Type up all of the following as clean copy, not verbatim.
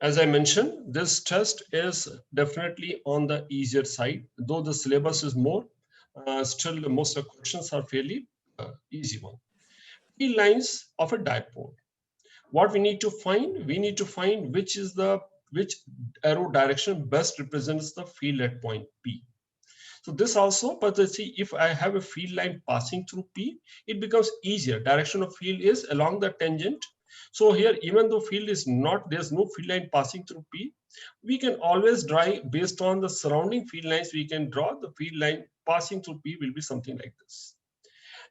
As I mentioned, this test is definitely on the easier side, though the syllabus is more. Still, most of the questions are fairly easy one. Field lines of a dipole. What we need to find which arrow direction best represents the field at point P. So this also, but let's see, if I have a field line passing through P, it becomes easier. Direction of field is along the tangent. So here, even though field is not, there's no field line passing through P, we can always draw based on the surrounding field lines, we can draw the field line passing through P will be something like this.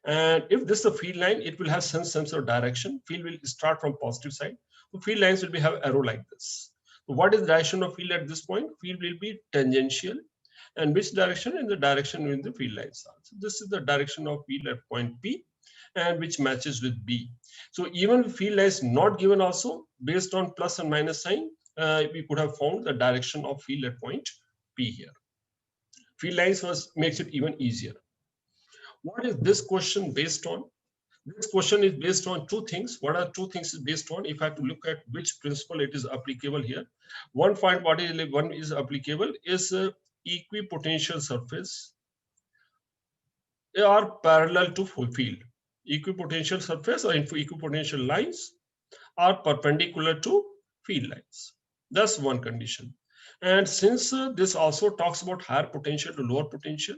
And if this is a field line, it will have some sense of direction. Field will start from positive side. So field lines will have arrow like this. So what is the direction of field at this point? Field will be tangential. And which direction? In the direction when the field lines are. So this is the direction of field at point P, and which matches with B. So even if field line is not given also, based on plus and minus sign, we could have found the direction of field at point P here. Field lines makes it even easier. What is this question based on? This question is based on two things. What are two things is based on? If I have to look at which principle it is applicable here, one is applicable is equipotential surface. They are parallel to field. Equipotential surface or equipotential lines are perpendicular to field lines. That's one condition. And since this also talks about higher potential to lower potential,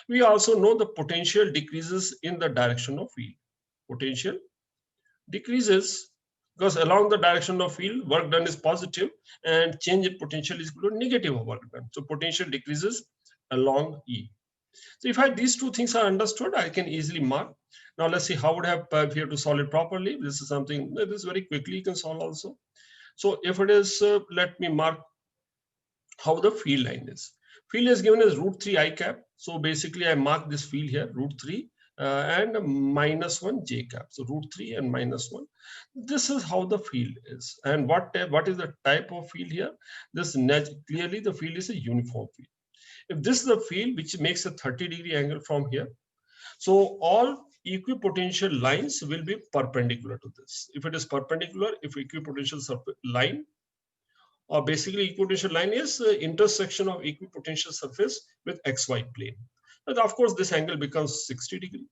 we also know the potential decreases in the direction of field. Potential decreases because along the direction of field, work done is positive, and change in potential is equal to negative of work done. So potential decreases along E. So if these two things are understood, I can easily mark. Now let's see how would I have here to solve it properly. This is something that is very quickly you can solve also. So if it is, let me mark how the field line is. Field is given as root 3 I cap. So basically I mark this field here, root 3 and minus 1 j cap. So root 3 and minus 1. This is how the field is. And what is the type of field here? This clearly the field is a uniform field. If this is the field which makes a 30-degree angle from here, so all equipotential lines will be perpendicular to this. If it is perpendicular, if equipotential line, or basically equipotential line is intersection of equipotential surface with xy plane. And of course, this angle becomes 60 degree.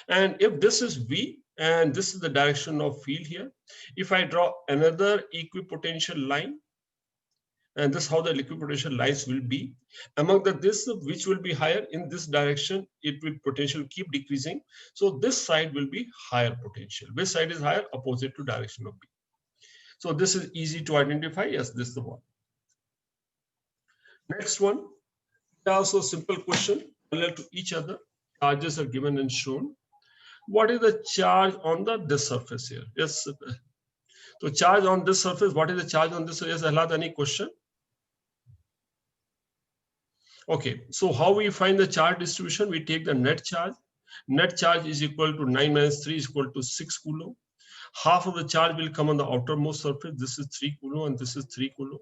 And if this is V and this is the direction of field here, if I draw another equipotential line, and this is how the equipotential lines will be. Among this, which will be higher in this direction, it will potential keep decreasing. So this side will be higher potential. Which side is higher? Opposite to direction of B. So this is easy to identify. Yes, this is the one. Next one, also simple question, parallel to each other. Charges are given and shown. What is the charge on this surface here? Yes. So charge on this surface, what is the charge on this? Yes, Ahlad, any question? Okay, so how we find the charge distribution? We take the net charge. Net charge is equal to 9 minus 3 is equal to 6 coulomb. Half of the charge will come on the outermost surface. This is 3 coulomb and this is 3 coulomb.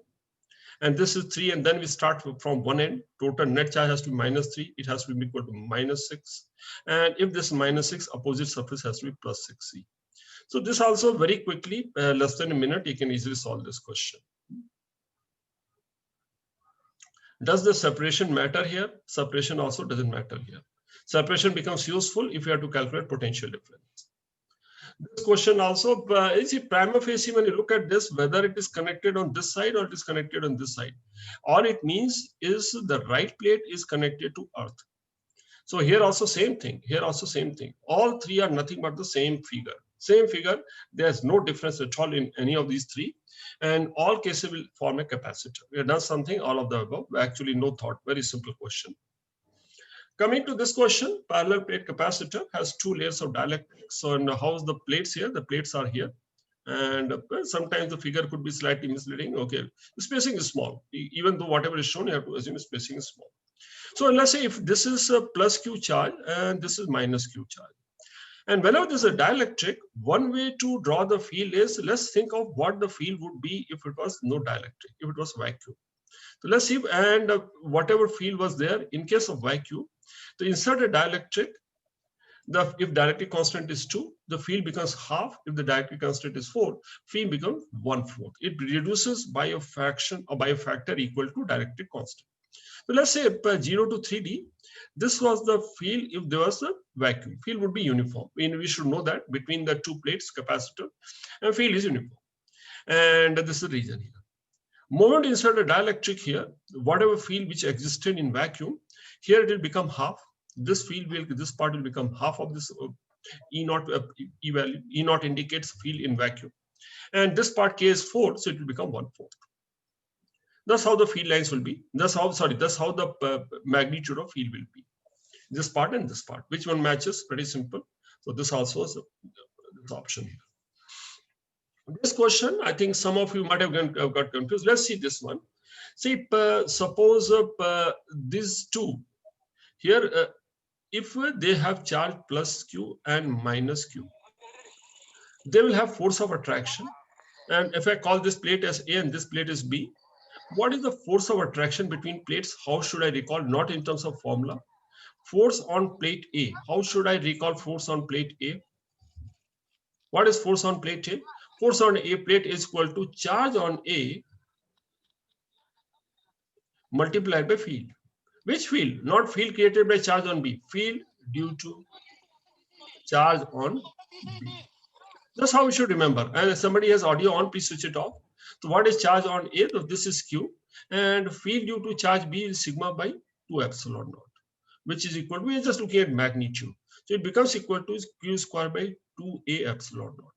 And this is 3, and then we start from one end. Total net charge has to be minus 3. It has to be equal to minus 6. And if this minus 6, opposite surface has to be plus 6c. So this also very quickly, less than a minute, you can easily solve this question. Does the separation matter here? Separation also doesn't matter here. Separation becomes useful if you have to calculate potential difference. This question also is prima facie when you look at this, whether it is connected on this side or it is connected on this side. All it means is the right plate is connected to earth. So here also same thing. Here also same thing. All three are nothing but the same figure. Same figure. There's no difference at all in any of these three. And all cases will form a capacitor. We have done something, all of the above. Actually, no thought. Very simple question. Coming to this question, parallel plate capacitor has 2 layers of dielectric. So, and how's the plates here? The plates are here. And sometimes the figure could be slightly misleading. Okay, the spacing is small. Even though whatever is shown, you have to assume the spacing is small. So let's say if this is a plus Q charge and this is minus Q charge. And whenever there's a dielectric, one way to draw the field is, let's think of what the field would be if it was no dielectric, if it was vacuum. So let's see, and whatever field was there, in case of vacuum, to insert a dielectric, If dielectric constant is 2, the field becomes half. If the dielectric constant is 4, field becomes 1/4. It reduces by a fraction or by a factor equal to dielectric constant. So let's say 0 to 3D, this was the field if there was a vacuum. Field would be uniform. We should know that between the two plates, capacitor, and field is uniform. And this is the region here. Moment inside a dielectric here, whatever field which existed in vacuum, here it will become half. This field will, this part will become half of this E naught E value. E naught indicates field in vacuum. And this part K is 4, so it will become 1/4. That's how the field lines will be. That's how the magnitude of field will be. This part and this part. Which one matches? Pretty simple. So this also is this option here. This question, I think some of you might have got confused. Let's see this one. See, suppose these two here, if they have charge plus Q and minus Q, they will have force of attraction. And if I call this plate as A and this plate is B, what is the force of attraction between plates? How should I recall? Not in terms of formula. Force on plate A. How should I recall force on plate A? What is force on plate A? Force on A plate is equal to charge on A multiplied by field. Which field? Not field created by charge on B. Field due to charge on B. That's how we should remember. And if somebody has audio on, please switch it off. So what is charge on A? So this is Q. And field due to charge B is sigma by 2 epsilon naught, which is equal to, we are just looking at magnitude. So it becomes equal to Q square by 2A epsilon naught.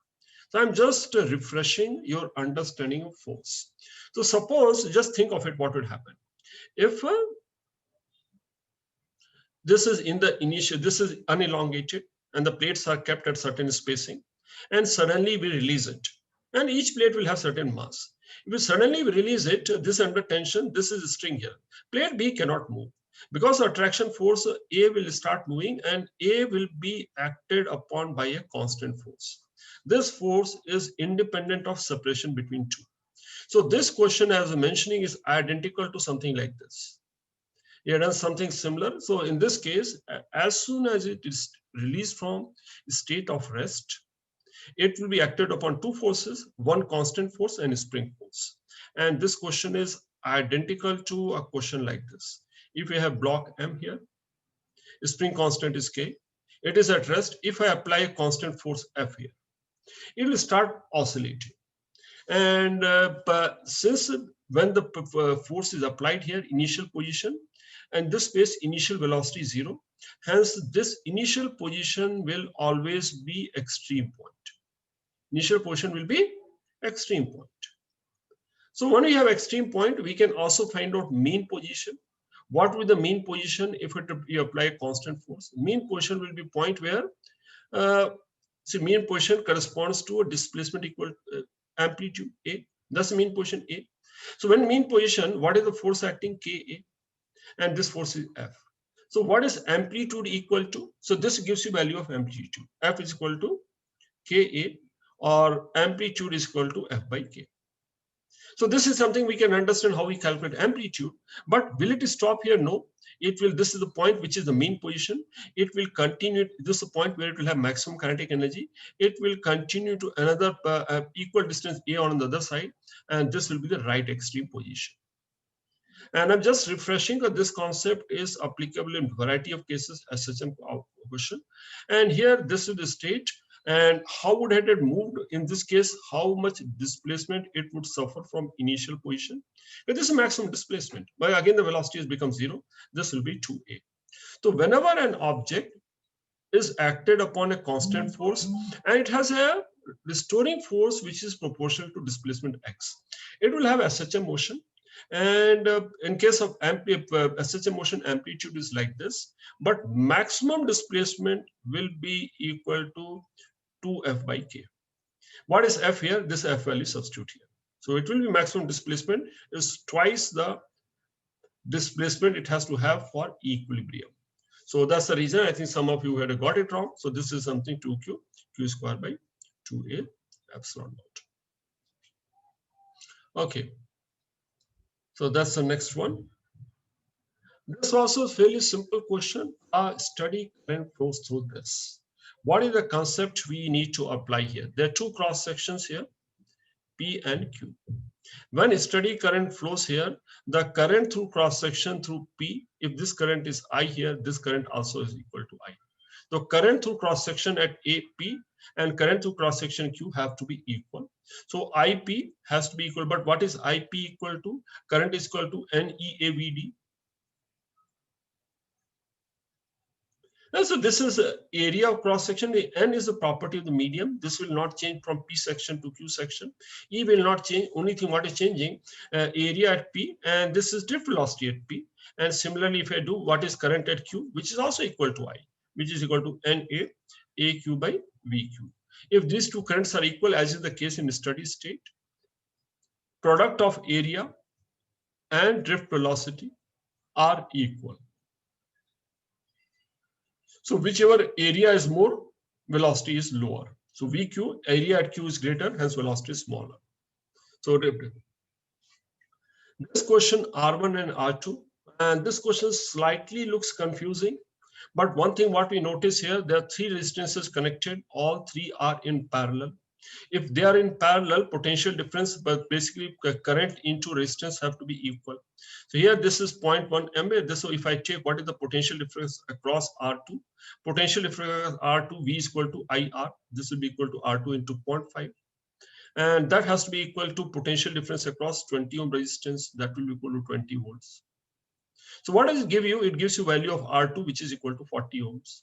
So I'm just refreshing your understanding of force. So suppose, just think of it, what would happen. If this is in the initial, this is unelongated and the plates are kept at certain spacing, and suddenly we release it. And each plate will have certain mass. If we suddenly release it, this under tension, this is a string here. Plate B cannot move. Because of attraction force, A will start moving and A will be acted upon by a constant force. This force is independent of separation between two. So this question, as I'm mentioning, is identical to something like this. You have done something similar. So in this case, as soon as it is released from state of rest, it will be acted upon two forces, one constant force and a spring force. And this question is identical to a question like this. If we have block M here, spring constant is K. It is at rest. If I apply a constant force F here, it will start oscillating. And since when the force is applied here, initial position, and this space initial velocity is 0, hence this initial position will always be extreme point. Initial position will be extreme point. So when we have extreme point, we can also find out mean position. What will the mean position if you apply a constant force? Mean position will be point where mean position corresponds to a displacement equal amplitude A. That's mean position A. So when mean position, what is the force acting? Ka, and this force is F. So what is amplitude equal to? So this gives you value of amplitude. F is equal to Ka, or amplitude is equal to F by K. So this is something we can understand how we calculate amplitude, but will it stop here? No, it will. This is the point which is the mean position. It will continue. This is the point where it will have maximum kinetic energy. It will continue to another equal distance A on the other side, and this will be the right extreme position. And I'm just refreshing that this concept is applicable in variety of cases as such a question. And here this is the state. And how would it have moved in this case? How much displacement it would suffer from initial position? But this is maximum displacement. But again, the velocity has become 0. This will be 2a. So whenever an object is acted upon a constant force and it has a restoring force which is proportional to displacement x, it will have such a motion. And in case of such a motion, amplitude is like this, but maximum displacement will be equal to 2f by k. What is f here? This f value substitute here. So it will be maximum displacement is twice the displacement it has to have for equilibrium. So that's the reason I think some of you had got it wrong. So this is something 2q, q square by 2a epsilon naught. Okay. So that's the next one. This also is a fairly simple question. A steady current flows through this. What is the concept we need to apply here? There are two cross sections here, P and Q. When steady current flows here, the current through cross section through P, if this current is I here, this current also is equal to I. So current through cross section at AP and current through cross section Q have to be equal. So IP has to be equal, but what is IP equal to? Current is equal to NEAVD. And so this is area of cross section. The N is the property of the medium. This will not change from P section to Q section. E will not change. Only thing what is changing, area at P, and this is drift velocity at P. And similarly, if I do what is current at Q, which is also equal to I, which is equal to NA AQ by VQ. If these two currents are equal, as is the case in steady state, product of area and drift velocity are equal. So whichever area is more, velocity is lower. So VQ, area at Q is greater, hence velocity is smaller. So this question R1 and R2, and this question slightly looks confusing. But one thing what we notice here, there are three resistances connected. All three are in parallel. If they are in parallel, potential difference, but basically current into resistance have to be equal. So here this is 0.1 mA. So if I check what is the potential difference across R2, potential difference R2 V is equal to IR. This will be equal to R2 into 0.5. And that has to be equal to potential difference across 20 ohm resistance. That will be equal to 20 volts. So what does it give you? It gives you value of R2, which is equal to 40 ohms.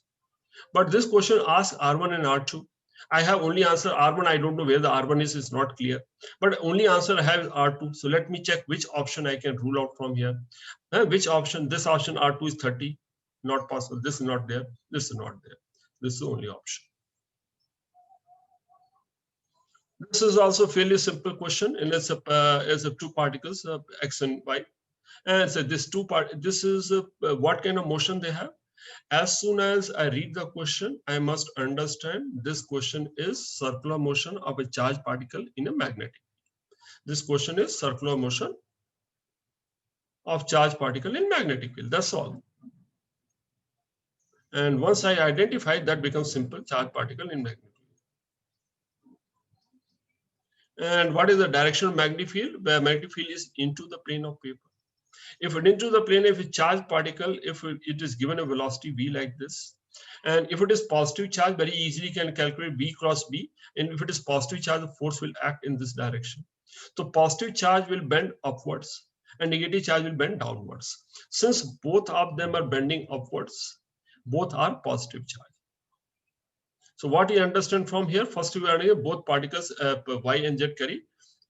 But this question asks R1 and R2. I have only answer R1. I don't know where the R1 is. It's not clear. But only answer I have is R2. So let me check which option I can rule out from here. Which option? This option R2 is 30. Not possible. This is not there. This is not there. This is the only option. This is also a fairly simple question, and it's a two particles, X and Y. And so this this is what kind of motion they have. As soon as I read the question, I must understand this question is circular motion of a charged particle in a magnetic. This question is circular motion of charged particle in magnetic field. That's all. And once I identify, that becomes simple charged particle in magnetic field. And what is the direction of magnetic field? The magnetic field is into the plane of paper. If it into the plane, if a charged particle, if it is given a velocity v like this, and if it is positive charge, very easily can calculate v cross b. And if it is positive charge, the force will act in this direction. So positive charge will bend upwards and negative charge will bend downwards. Since both of them are bending upwards, both are positive charge. So what you understand from here, first we are both particles y and z carry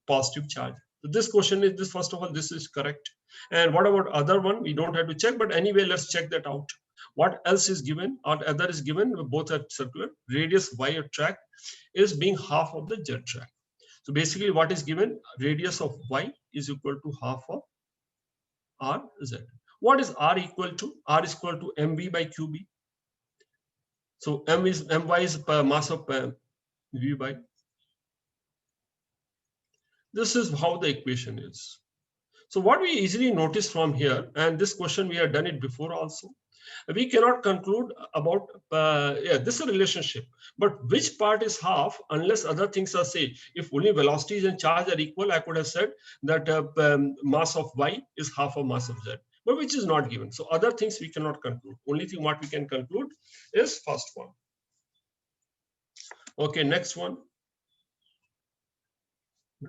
positive charge. So this question is this, first of all, this is correct. And what about other one? We don't have to check, but anyway, let's check that out. What else is given? Or other is given, both are circular. Radius y of track is being half of the z track. So basically what is given? Radius of y is equal to half of rz. What is r equal to? R is equal to mv by qb. So my is mass of v by. This is how the equation is. So what we easily notice from here, and this question we have done it before also, we cannot conclude about this is a relationship, but which part is half unless other things are said. If only velocities and charge are equal, I could have said that mass of y is half of mass of z, but which is not given. So other things we cannot conclude. Only thing what we can conclude is first one. Okay, next one.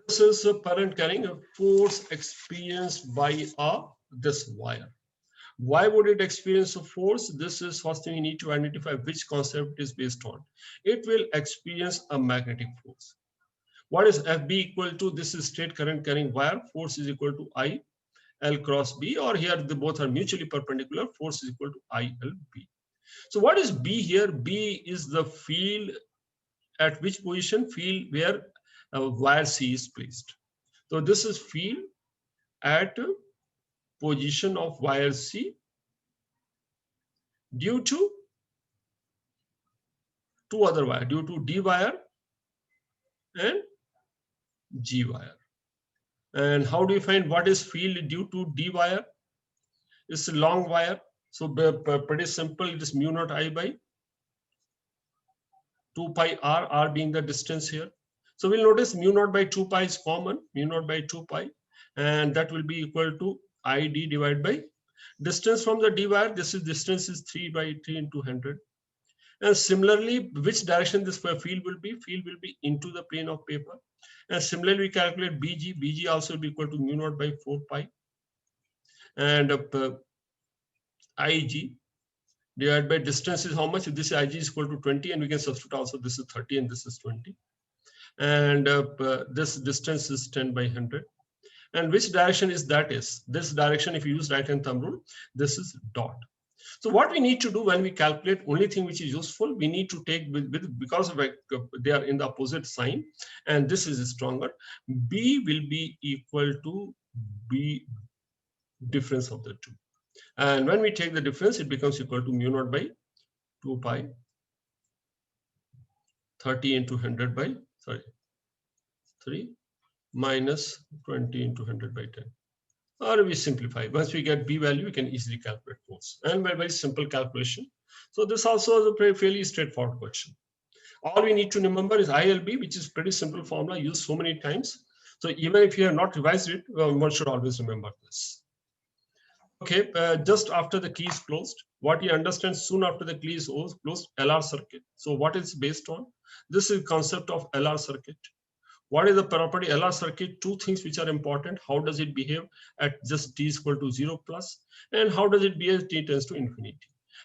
This is a current carrying a force experienced by this wire. Why would it experience a force? This is first thing you need to identify which concept is based on. It will experience a magnetic force. What is FB equal to? This is straight current carrying wire. Force is equal to I L cross B, or here they both are mutually perpendicular. Force is equal to I L B. So what is B here? B is the field at which position? Field where wire C is placed. So this is field at position of wire C due to two other wire, due to D wire and G wire. And how do you find what is field due to D wire? It's a long wire. So pretty simple. It is mu naught I by 2 pi r being the distance here. So we'll notice mu naught by 2 pi is common, mu naught by 2 pi, and that will be equal to id divided by distance from the d wire. This is distance is 3 by 3 into 100. And similarly, which direction this field will be? Field will be into the plane of paper. And similarly, we calculate BG. BG also will be equal to mu naught by 4 pi. And IG divided by distance is how much? If this IG is equal to 20, and we can substitute also this is 30 and this is 20. And this distance is 10 by 100. And which direction is that is? This direction, if you use right hand thumb rule, this is dot. So what we need to do when we calculate, only thing which is useful, we need to take because of they are in the opposite sign, and this is stronger. B will be equal to B difference of the two. And when we take the difference, it becomes equal to mu naught by 2 pi 30 into 100 by, 3 minus 20 into 100 by 10. Or we simplify. Once we get B value, we can easily calculate force. And by very simple calculation. So this also is a fairly straightforward question. All we need to remember is ILB, which is pretty simple formula used so many times. So even if you have not revised it, one should always remember this. Okay, just after the key is closed, what you understand soon after the key is closed, LR circuit. So what is based on? This is concept of LR circuit. What is the property LR circuit? Two things which are important. How does it behave at just t is equal to 0 plus? And how does it behave as t tends to infinity?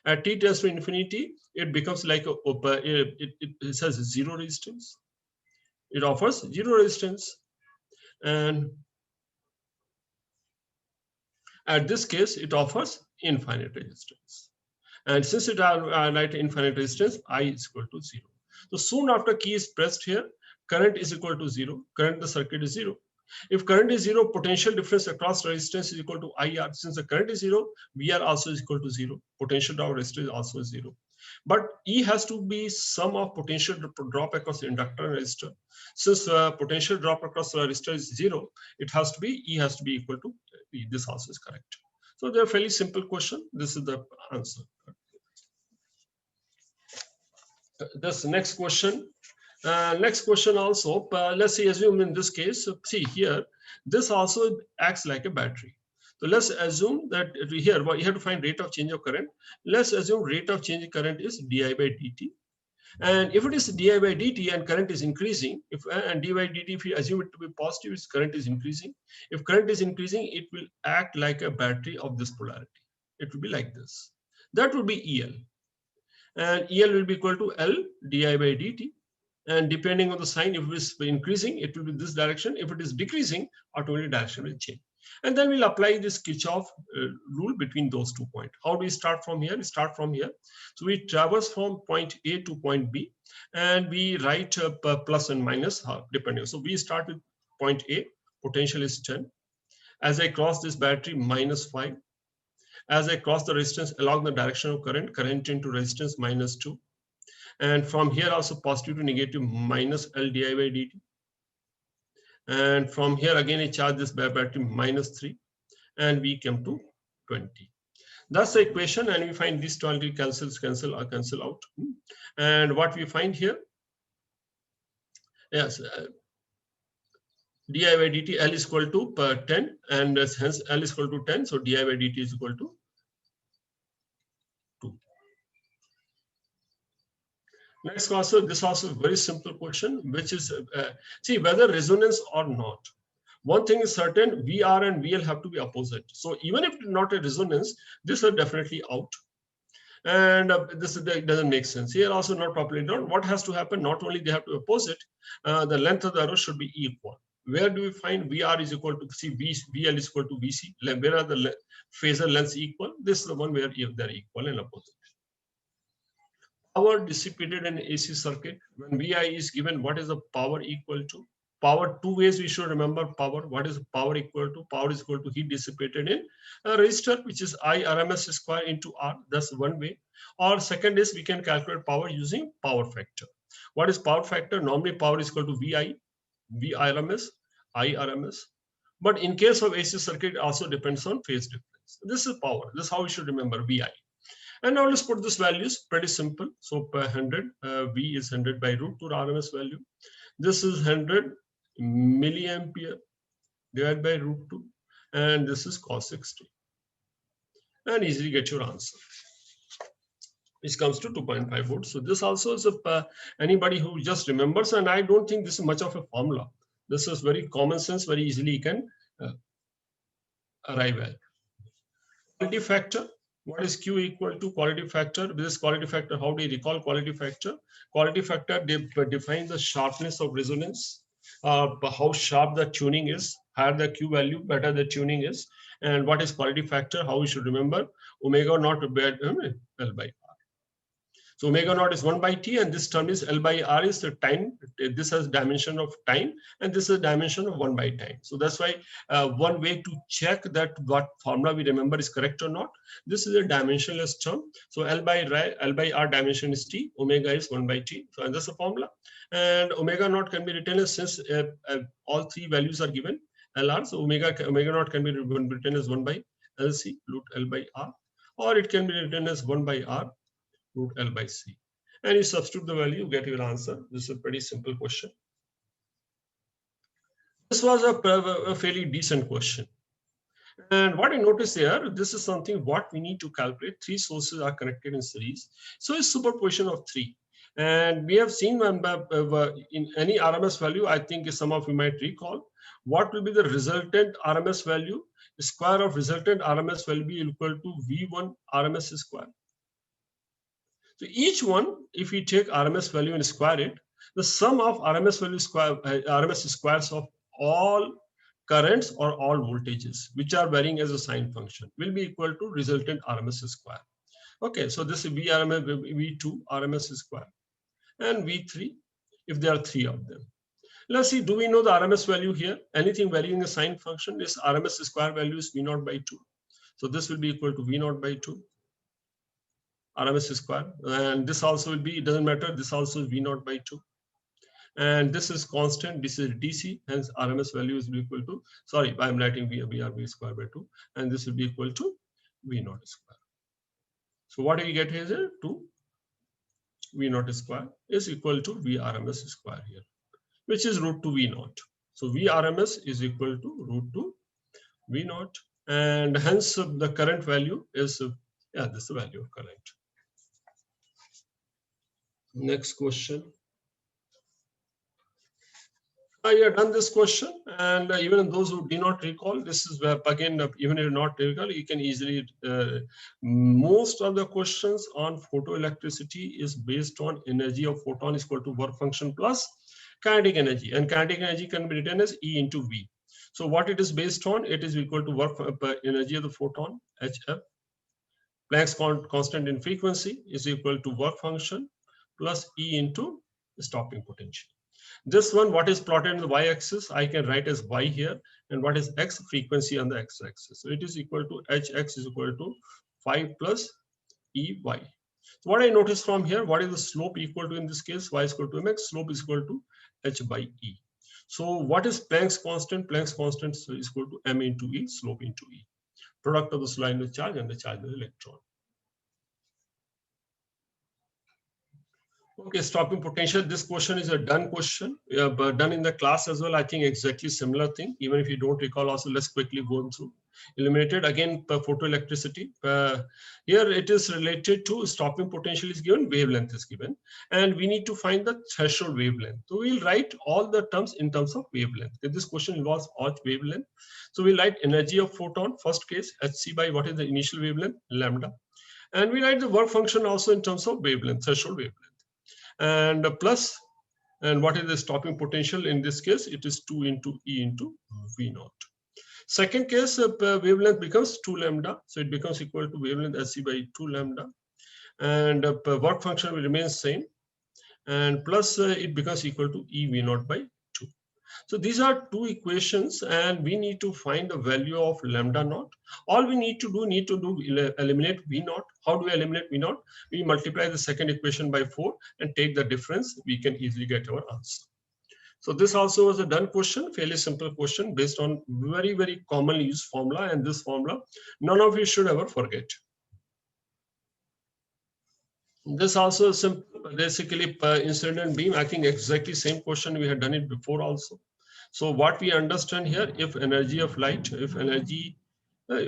At t tends to infinity, it becomes like it says zero resistance. It offers zero resistance. And at this case, it offers infinite resistance. And since it has infinite resistance, I is equal to 0. So soon after key is pressed here, current is equal to 0. Current in the circuit is 0. If current is 0, potential difference across resistance is equal to IR. Since the current is 0, VR also is equal to 0. Potential drop resistance also is 0. But E has to be sum of potential drop across the inductor and resistor. Since potential drop across the resistor is 0, it has to be, E has to be equal to E. This also is correct. So they're fairly simple question. This is the answer. This next question. Next question also, let's say assume in this case, see here, this also acts like a battery. So let's assume that here, you have to find rate of change of current. Let's assume rate of change of current is di by dt. And if it is di by dt and current is increasing, and di by dt, if you assume it to be positive, its current is increasing. If current is increasing, it will act like a battery of this polarity. It will be like this. That would be EL. And EL will be equal to L di by dt. And depending on the sign, if it is increasing, it will be this direction. If it is decreasing, automatically direction will change. And then we'll apply this Kirchhoff rule between those 2 points. How do we start from here? We start from here. So we traverse from point A to point B, and we write plus and minus depending. So we start with point A, potential is 10. As I cross this battery, minus 5. As I cross the resistance along the direction of current, current into resistance, minus 2. And from here also positive to negative, minus L di by dt. And from here again, I charge this battery minus 3. And we come to 20. That's the equation. And we find this 20 cancel out. And what we find here, yes, di by dt, L is equal to 10. And hence L is equal to 10. So di by dt is equal to 2. Next also, this also very simple question, which is, see whether resonance or not. One thing is certain, VR and VL have to be opposite. So even if not a resonance, this are definitely out. And this doesn't make sense. Here also not properly done. What has to happen? Not only they have to opposite, the length of the arrow should be equal. Where do we find VR is equal to C, VL is equal to VC? Where are the phasor lengths equal? This is the one where they're equal and opposite. Power dissipated in AC circuit. When VI is given, what is the power equal to? Power, two ways we should remember power. What is power equal to? Power is equal to heat dissipated in a resistor, which is I RMS square into R. That's one way. Or second is we can calculate power using power factor. What is power factor? Normally power is equal to VI, V RMS, I RMS. But in case of AC circuit, it also depends on phase difference. This is power. This is how we should remember VI. And now let's put this values, pretty simple. So per 100, V is 100 by root 2 RMS value. This is 100 milliampere divided by root 2. And this is cos 60. And easily get your answer, which comes to 2.5 volts. So this also is anybody who just remembers, and I don't think this is much of a formula. This is very common sense, very easily you can arrive at. Quality factor. What is Q equal to quality factor? With this quality factor, how do you recall quality factor? Quality factor defines the sharpness of resonance, how sharp the tuning is. Higher the Q value, better the tuning is. And what is quality factor? How we should remember? Omega naught L by. So omega naught is 1 by T, and this term is L by R is the time. This has dimension of time, and this is dimension of 1 by time. So that's why one way to check that what formula we remember is correct or not. This is a dimensionless term. So L by R dimension is T, omega is 1 by T. So and that's the formula. And omega naught can be written as, since all three values are given, LR, so omega naught can be written as 1 by LC root L by R, or it can be written as 1 by R root L by C. And you substitute the value, you get your answer. This is a pretty simple question. This was a fairly decent question. And what I noticed here, this is something what we need to calculate. Three sources are connected in series. So it's superposition of three. And we have seen in any RMS value, I think some of you might recall, what will be the resultant RMS value? The square of resultant RMS value will be equal to V1 RMS square. So each one, if we take RMS value and square it, the sum of RMS value square, RMS squares of all currents or all voltages, which are varying as a sine function, will be equal to resultant RMS square. Okay, so this is V2 RMS square and V3, if there are three of them. Let's see, do we know the RMS value here? Anything varying a sine function is RMS square value is V0 by 2. So this will be equal to V0 by 2. RMS square, and this also will be, it doesn't matter, this also is V0 by 2. And this is constant, this is DC, hence RMS value is equal to, sorry, I'm writing V square by 2, and this will be equal to V0 square. So what do we get here? 2 V0 square is equal to VRMS square here, which is root 2 V0. So VRMS is equal to root 2 V0, and hence the current value is, this is the value of current. Next question. You have done this question, and even those who do not recall, this is where, again, even if you not recall, you can easily, most of the questions on photoelectricity is based on energy of photon is equal to work function plus kinetic energy, and kinetic energy can be written as E into V. So what it is based on, it is equal to work energy of the photon, HF. Planck's constant in frequency is equal to work function plus E into stopping potential. This one, what is plotted in the y-axis, I can write as y here, and what is x, frequency on the x-axis. So it is equal to hx is equal to 5 plus ey. So what I notice from here, what is the slope equal to in this case? Y is equal to mx, slope is equal to h by e. So what is Planck's constant? Planck's constant is equal to m into e, slope into e. Product of the line of charge and the charge of the electron. Okay, stopping potential. This question is a done question, but done in the class as well. I think exactly similar thing. Even if you don't recall, also let's quickly go through. Eliminated again per photoelectricity. Here it is related to stopping potential is given, wavelength is given, and we need to find the threshold wavelength. So we'll write all the terms in terms of wavelength. This question involves all wavelength. So we'll write energy of photon, first case, hc by what is the initial wavelength, lambda, and we write the work function also in terms of wavelength, threshold wavelength. And plus, and what is the stopping potential? In this case, it is 2 into E into V0. Second case, wavelength becomes 2 lambda. So it becomes equal to wavelength SC by 2 lambda. And work function will remain same. And plus, it becomes equal to E V0 by 2. So these are two equations, and we need to find the value of lambda naught. All we need to do eliminate V naught. How do we eliminate V naught? We multiply the second equation by 4 and take the difference. We can easily get our answer. So this also was a done question, fairly simple question based on very, very commonly used formula, and this formula none of you should ever forget. This also is simple, basically incident beam. I think exactly same question we had done it before also. So what we understand here, if energy of light, if energy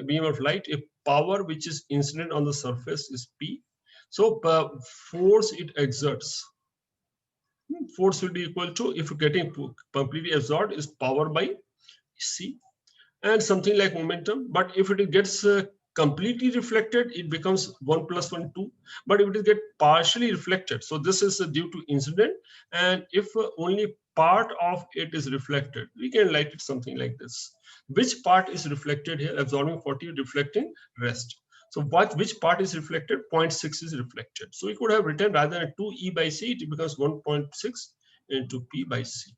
beam of light, if power which is incident on the surface is P, so force it exerts, force will be equal to, if getting completely absorbed, is power by C, and something like momentum. But if it gets completely reflected, it becomes 1 plus 1 2. But if it get partially reflected, so this is due to incident, and if only part of it is reflected, we can write it something like this. Which part is reflected here? Absorbing 40, reflecting rest. So which part is reflected? 0.6 is reflected. So we could have written, rather than 2E by C, it becomes 1.6 into P by C.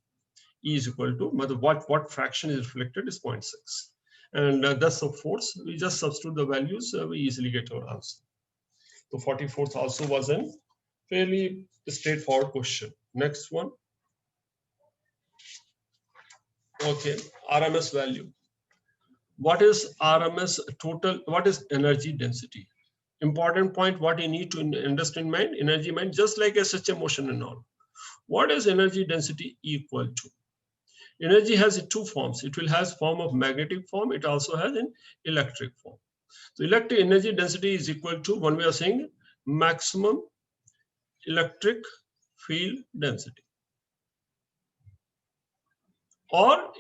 E is equal to, what fraction is reflected is 0.6. And that's the force. We just substitute the values, we easily get our answer. The 44th also was a fairly straightforward question. Next one. Okay, RMS value. What is RMS total? What is energy density? Important point, what you need to understand in mind, energy mind, just like SHM motion and all. What is energy density equal to? Energy has two forms. It will have form of magnetic form. It also has an electric form. So electric energy density is equal to, one way of saying, maximum electric field density, or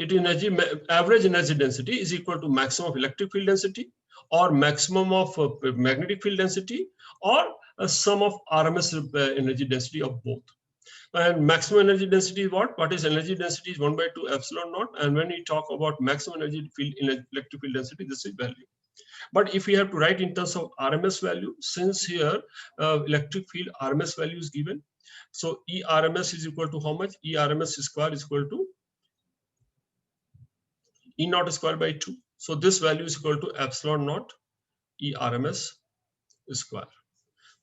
average energy density is equal to maximum of electric field density, or maximum of magnetic field density, or a sum of RMS energy density of both. And maximum energy density is what? What is energy density? Is 1 by 2 epsilon naught. And when we talk about maximum energy field in electric field density, this is value. But if we have to write in terms of RMS value, since here electric field RMS value is given, so E RMS is equal to how much? E RMS square is equal to E naught square by 2. So this value is equal to epsilon naught E RMS square.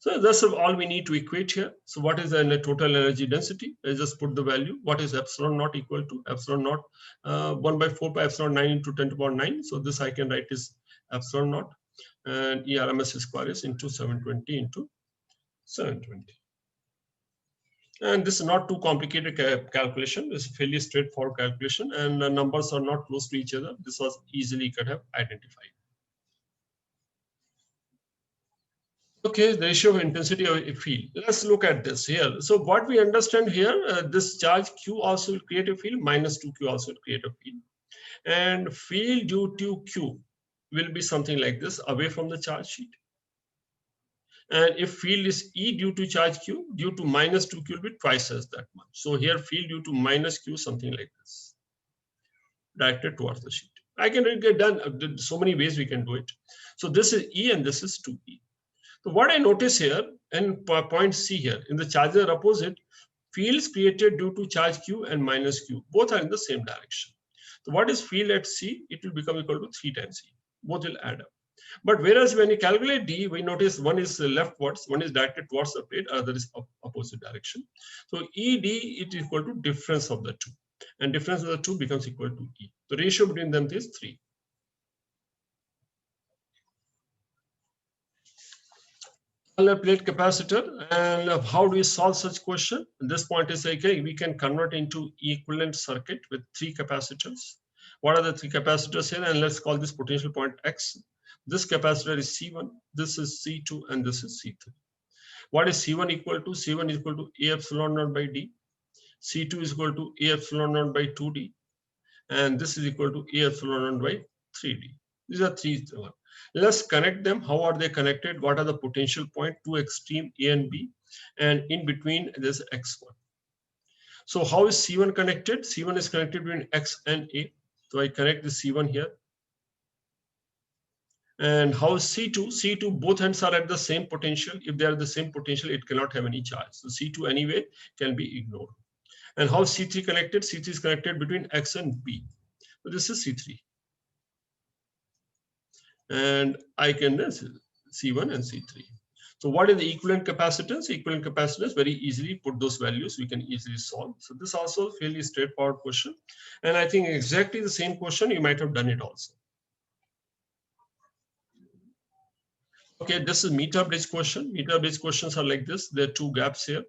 So that's all we need to equate here. So what is the total energy density? I just put the value. What is epsilon naught equal to? Epsilon naught 1 by 4 pi epsilon 9 into 10 to the power 9. So this I can write is epsilon naught, and ERMS square is into 720 into 720. And this is not too complicated calculation. It's a fairly straightforward calculation, and the numbers are not close to each other. This was easily could have identified. Okay, the ratio of intensity of a field. Let's look at this here. So what we understand here, this charge Q also will create a field, minus 2Q also will create a field. And field due to Q will be something like this, away from the charge sheet. And if field is E due to charge Q, due to minus 2Q will be twice as that much. So here field due to minus Q, something like this, directed towards the sheet. I can get done, so many ways we can do it. So this is E and this is 2E. So what I notice here, and point C here, in the charger opposite, fields created due to charge Q and minus Q, both are in the same direction. So what is field at C? It will become equal to 3 times E. Both will add up. But whereas when you calculate D, we notice one is leftwards, one is directed towards the plate, other is opposite direction. So ED, it is equal to difference of the two. And difference of the two becomes equal to E. The ratio between them is 3. Plate capacitor, and how do we solve such question? This point is like, okay, we can convert into equivalent circuit with 3 capacitors. What are the 3 capacitors here? And let's call this potential point X. This capacitor is C1, this is C2, and this is C3. What is C1 equal to? C1 is equal to A epsilon naught by D. C2 is equal to A epsilon naught by 2D. And this is equal to A epsilon naught by 3D. These are 3. Let's connect them. How are they connected? What are the potential point? 2 extreme A and B, and in between there's X1. So how is C1 connected? C1 is connected between X and A. So I connect the C1 here. And how is C2? C2, both ends are at the same potential. If they are the same potential, it cannot have any charge. So C2 anyway can be ignored. And how is C3 connected? C3 is connected between X and B. So this is C3. And I can C1 and C3. So what is the equivalent capacitance? Equivalent capacitance, very easily put those values, we can easily solve. So this also fairly straightforward question. And I think exactly the same question, you might have done it also. Okay, this is meter bridge question. Meter bridge questions are like this. There are two gaps here.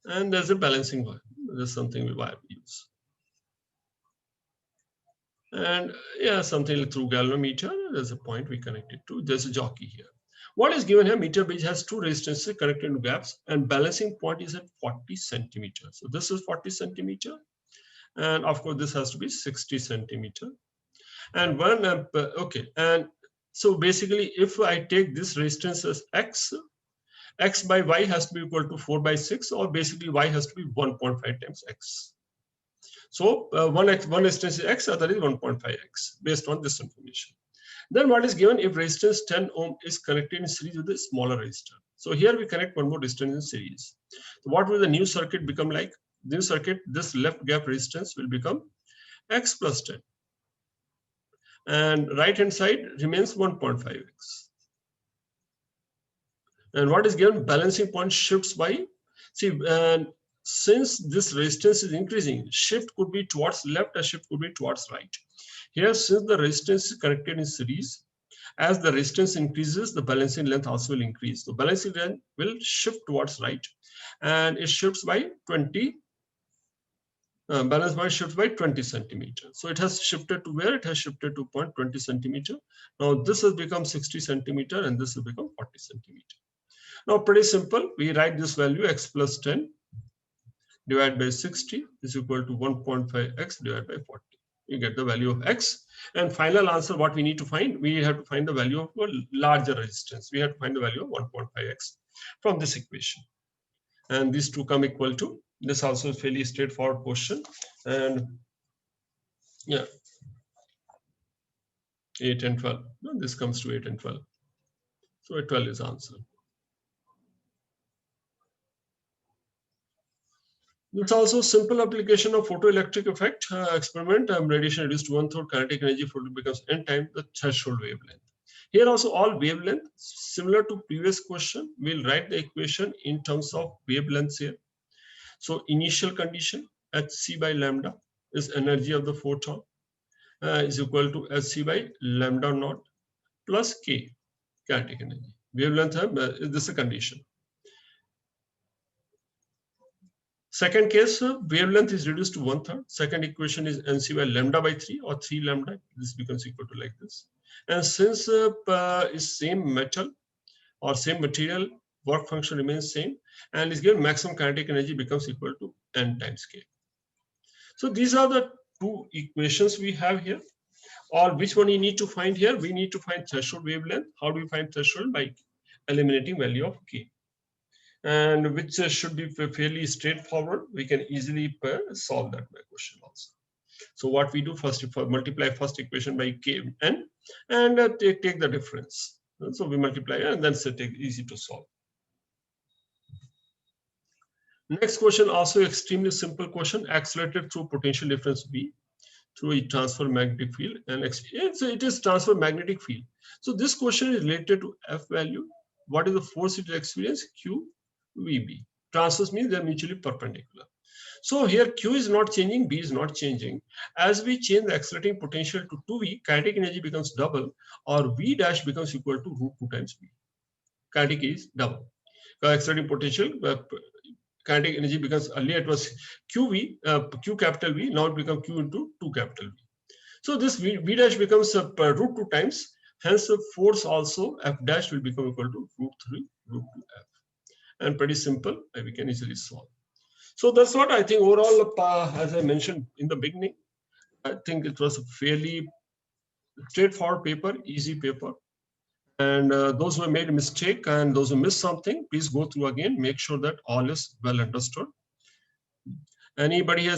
And there's a balancing wire. There's something we wire use. And yeah, something through galvanometer. There's a point we connect it to. There's a jockey here. What is given here? Meter bridge has two resistances connected to gaps, and balancing point is at 40 centimeters. So this is 40 centimeter. And of course, this has to be 60 centimeter. And 1 amp, okay. And so basically, if I take this resistance as X, X by Y has to be equal to 4 by 6, or basically Y has to be 1.5 times X. So one resistance is X, other is 1.5X based on this information. Then what is given if resistance 10 ohm is connected in series with a smaller resistor? So here we connect one more resistance in series. So what will the new circuit become like? New circuit, this left gap resistance will become X plus 10. And right hand side remains 1.5X. And what is given? Balancing point shifts by, see, since this resistance is increasing, shift could be towards left, a shift could be towards right. Here, since the resistance is connected in series, as the resistance increases, the balancing length also will increase. So balancing length will shift towards right, and it shifts by 20. Balance by shifts by 20 centimeters. So it has shifted to where? It has shifted to 0.20 centimeter. Now this has become 60 centimeter, and this has become 40 centimeter. Now pretty simple. We write this value X plus 10 divided by 60 is equal to 1.5X divided by 40. You get the value of X. And final answer, what we need to find? We have to find the value of a larger resistance. We have to find the value of 1.5X from this equation. And these two come equal to, this also is fairly straightforward question. And yeah, 8 and 12. No, this comes to 8 and 12. So 12 is answer. It's also simple application of photoelectric effect experiment. Radiation reduced to 1/3, kinetic energy photo becomes n times the threshold wavelength. Here also all wavelength, similar to previous question, we'll write the equation in terms of wavelengths here. So initial condition hc by lambda is energy of the photon is equal to hc by lambda naught plus k, kinetic energy. Wavelength this is a condition. Second case, wavelength is reduced to 1/3. Second equation is nc by lambda by 3 or 3 lambda. This becomes equal to like this. And since is same metal or same material, work function remains same, and is given maximum kinetic energy becomes equal to n times k. So these are the two equations we have here. Or which one you need to find here? We need to find threshold wavelength. How do we find threshold? By eliminating value of k. And which should be fairly straightforward. We can easily solve that by question also. So what we do first, if multiply first equation by kn and take the difference. So we multiply and then take easy to solve. Next question, also extremely simple question. Accelerated through potential difference V through a transfer magnetic field, and it is transfer magnetic field. So this question is related to F value. What is the force it will experience? Q VB. Transverse means they are mutually perpendicular. So here Q is not changing, B is not changing. As we change the accelerating potential to 2V, kinetic energy becomes double, or V dash becomes equal to root 2 times V. Kinetic is double. Accelerating potential, kinetic energy becomes, earlier it was QV, Q capital V, now it becomes Q into 2 capital V. So this V dash becomes root 2 times, hence the force also F dash will become equal to root 3 root 2 F. And pretty simple, we can easily solve. So that's what I think overall, as I mentioned in the beginning, I think it was a fairly straightforward paper, easy paper. And those who made a mistake and those who missed something, please go through again, make sure that all is well understood. Anybody has